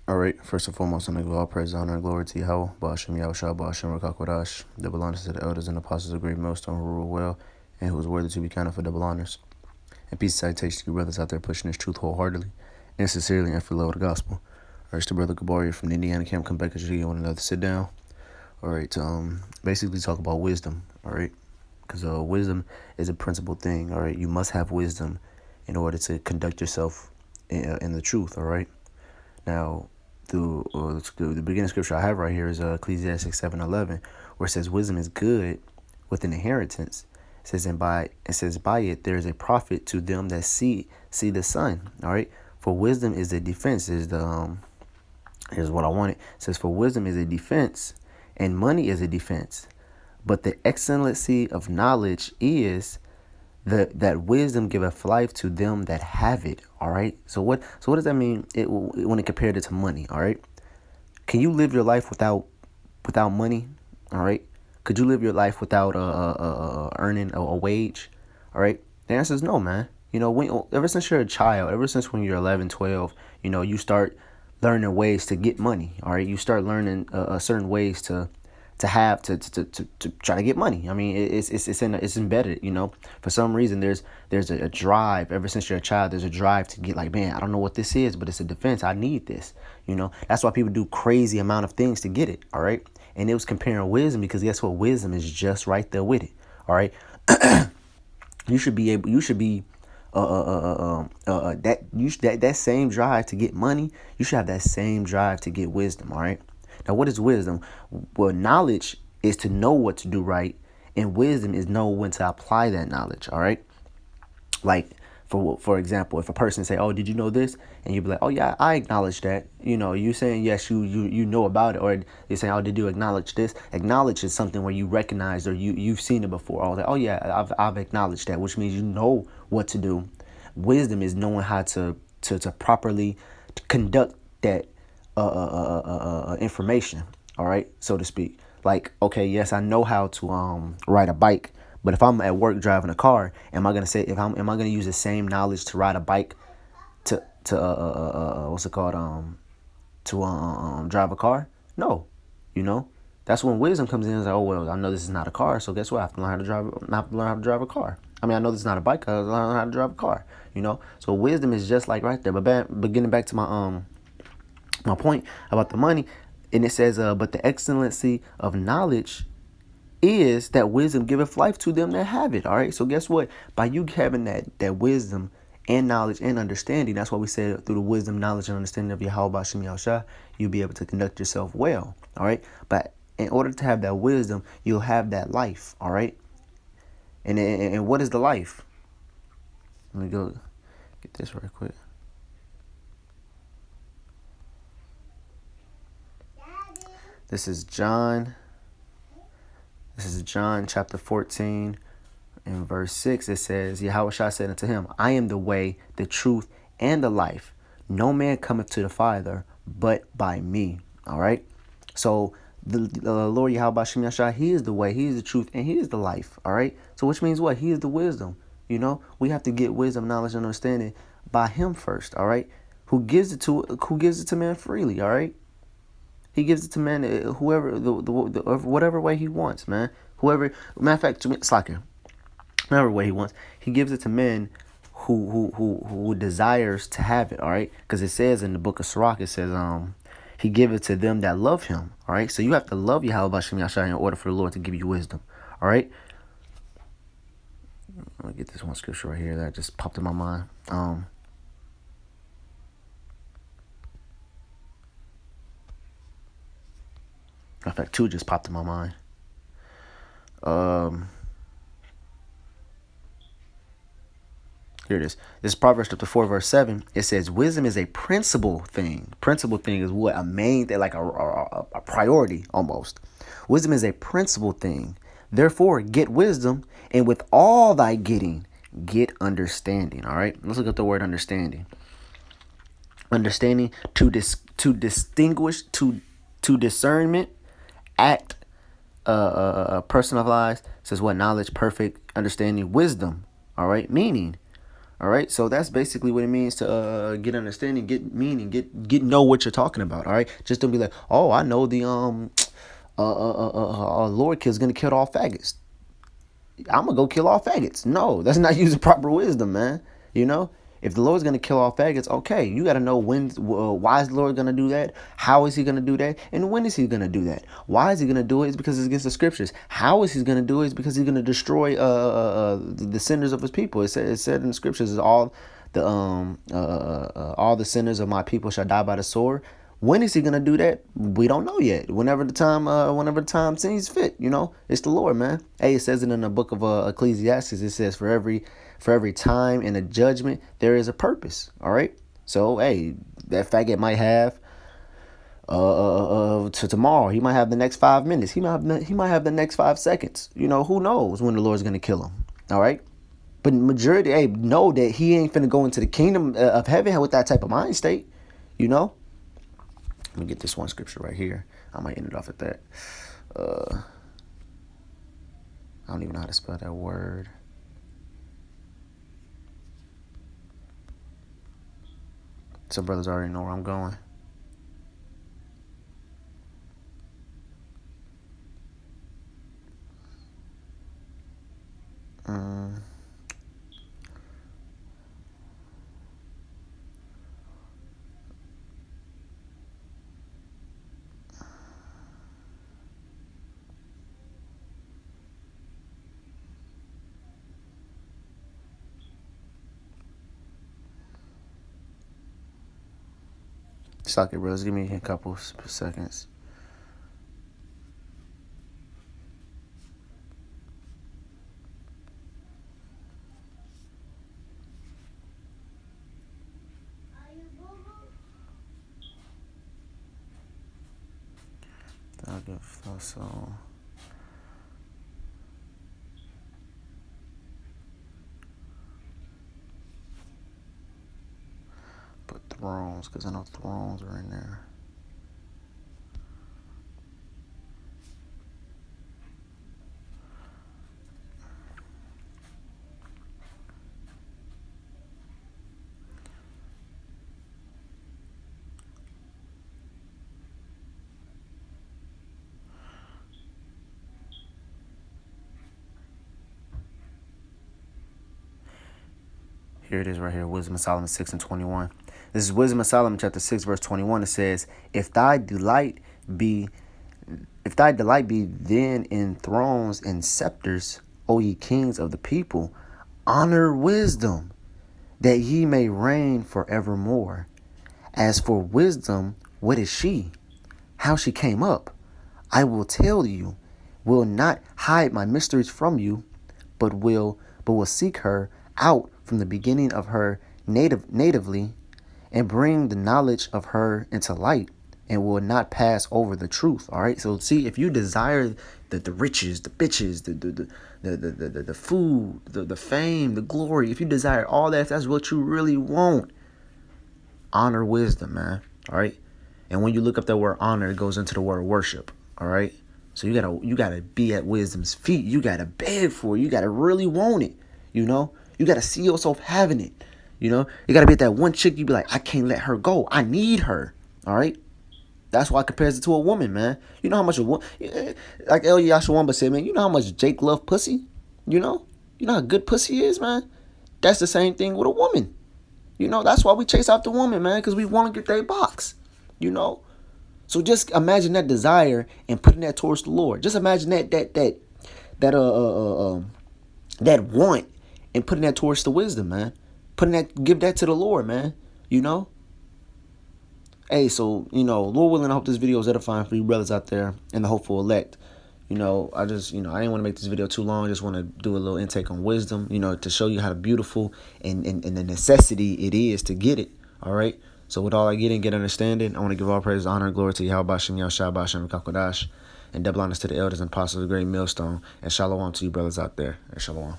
All right, first and foremost, I give all praise, honor, and glory to Yahweh, Ba'ashem Yahushua, Ba'ashem Rakakwadash, that belongs to the elders and apostles of great millstone who rule well, and who is worthy to be counted for double honors. And peace and citation to you brothers out there pushing this truth wholeheartedly and sincerely and for love of the gospel. All right, it's the brother Gabaria from the Indiana camp. Come back as you want another sit down. All right, to basically talk about wisdom. All right, because wisdom is a principal thing. All right, you must have wisdom in order to conduct yourself in the truth. All right, now the beginning scripture I have right here is Ecclesiastes 7:11, where it says wisdom is good with an inheritance. It says by it there is a profit to them that see the sun. All right, for wisdom is a defense. Here's what I wanted. It says for wisdom is a defense, and money is a defense. But the excellency of knowledge is that wisdom giveth life to them that have it. All right. So what does that mean? When it compared it to money. All right. Can you live your life without money? All right. Could you live your life without earning a wage? All right. The answer is no, man. You know, ever since you're a child, ever since when you're 11, 12, you start learning ways to get money. All right. You start learning certain ways to try to get money. I mean, it's embedded. For some reason there's a drive. Ever since you're a child, there's a drive to get, like, man, I don't know what this is, but it's a defense. I need this. That's why people do crazy amount of things to get it. All right. And it was comparing wisdom, because guess what? Wisdom is just right there with it. All right. You should be that same drive to get money. You should have that same drive to get wisdom. All right. Now, what is wisdom? Well, knowledge is to know what to do right, and wisdom is know when to apply that knowledge. All right. Like, for example, if a person say, "Oh, did you know this?" and you be like, "Oh yeah, I acknowledge that." You saying yes, you know about it, or you saying, "Oh, did you acknowledge this?" Acknowledge is something where you recognize, or you've seen it before. Oh yeah, I've acknowledged that, which means you know what to do. Wisdom is knowing how to properly conduct that information. All right, so to speak. Like, okay, yes, I know how to ride a bike. But if I'm at work driving a car, am I gonna use the same knowledge to ride a bike to what's it called to drive a car? No, that's when wisdom comes in. It's like, oh well, I know this is not a car, so guess what? I have to learn how to drive a car. I mean, I know this is not a bike, I have to learn how to drive a car. So wisdom is just like right there. But getting back to my point about the money, and it says, but the excellency of knowledge is that wisdom giveth life to them that have it. All right. So guess what? By you having that wisdom and knowledge and understanding, that's why we said through the wisdom, knowledge, and understanding of Yahweh Ba'ashem Yahushua, you'll be able to conduct yourself well. All right. But in order to have that wisdom, you'll have that life. All right. And what is the life? Let me go get this right quick. This is John chapter 14 and verse 6. It says, Yahushua said unto him, I am the way, the truth, and the life. No man cometh to the Father but by me. All right. So the Lord Yahweh Shem Yahshua, he is the way, he is the truth, and he is the life. All right. So which means what? He is the wisdom. We have to get wisdom, knowledge, and understanding by him first. All right. Who gives it to man freely. All right. He gives it to man, whoever, whatever way he wants, man. Matter of fact, it's like whatever way he wants. He gives it to men who desires to have it. All right, because it says in the book of Sirach, it says he give it to them that love him. All right, so you have to love Yahweh B'Shem Yahshua in order for the Lord to give you wisdom. All right. Let me get this one scripture right here that just popped in my mind. In fact, two just popped in my mind. Here it is. This is Proverbs chapter 4, verse 7. It says, wisdom is a principal thing. Principal thing is what? A main thing, like a priority almost. Wisdom is a principal thing. Therefore, get wisdom, and with all thy getting, get understanding. All right? Let's look at the word understanding. Understanding, to distinguish, to discernment, act, personalized, says what? Knowledge, perfect understanding, wisdom. All right, meaning All right, so that's basically what it means to get understanding, get meaning, get know what you're talking about. All right, just don't be like, oh, I know the Lord kid's gonna kill all faggots. I'm gonna go kill all faggots. No, that's not using proper wisdom, man. You know, if the Lord's gonna kill all faggots, okay, you got to know when, why is the Lord gonna do that? How is He gonna do that? And when is He gonna do that? Why is He gonna do it? It's because it's against the scriptures. How is He gonna do it? It's because He's gonna destroy the sinners of His people. It said in the scriptures is all the sinners of my people shall die by the sword. When is He gonna do that? We don't know yet. Whenever the time seems fit, you know, it's the Lord, man. Hey, it says it in the book of Ecclesiastes. It says for every time and a judgment there is a purpose. All right. So hey, that faggot might have to tomorrow. He might have the next 5 minutes. He might have the next 5 seconds. You know, who knows when the Lord's gonna kill him? All right. But majority, hey, know that he ain't finna go into the kingdom of heaven with that type of mind state. You know. Let me get this one scripture right here. I might end it off at that. I don't even know how to spell that word. Some brothers already know where I'm going. Suck it, brothers. Give me a couple seconds. I'll give also. Put thrones, because I know thrones are in there. Here it is right here, Wisdom of Solomon 6:21. This is Wisdom of Solomon chapter 6, verse 21. It says, If thy delight be then in thrones and scepters, O ye kings of the people, honor wisdom, that ye may reign forevermore. As for wisdom, what is she? How she came up? I will tell you, will not hide my mysteries from you, but will seek her out from the beginning of her natively, and bring the knowledge of her into light, and will not pass over the truth. All right. So see, if you desire the riches, the bitches, the food, the fame, the glory, if you desire all that, if that's what you really want, honor wisdom, man. All right. And when you look up that word honor, it goes into the word worship. All right. So you gotta be at wisdom's feet. You gotta beg for it. You gotta really want it. You know, you gotta see yourself having it. You know, you gotta be at that one chick. You be like, I can't let her go. I need her. All right. That's why it compares it to a woman, man. You know how much like El Yashawamba said, man. You know how much Jake love pussy. You know how good pussy is, man. That's the same thing with a woman. You know, that's why we chase after women, man, because we want to get their box. You know. So just imagine that desire and putting that towards the Lord. Just imagine that want and putting that towards the wisdom, man. Give that to the Lord, man. You know. Hey, so Lord willing, I hope this video is edifying for you brothers out there and the hopeful elect. I didn't want to make this video too long. I just want to do a little intake on wisdom, to show you how beautiful and the necessity it is to get it. All right. So with all I get understanding, I want to give all praise, honor, and glory to Yahweh Bashem, Yahushua Bashem, Kakodash, and double honors to the elders and apostles of the great millstone. And shalom to you brothers out there. And shalom.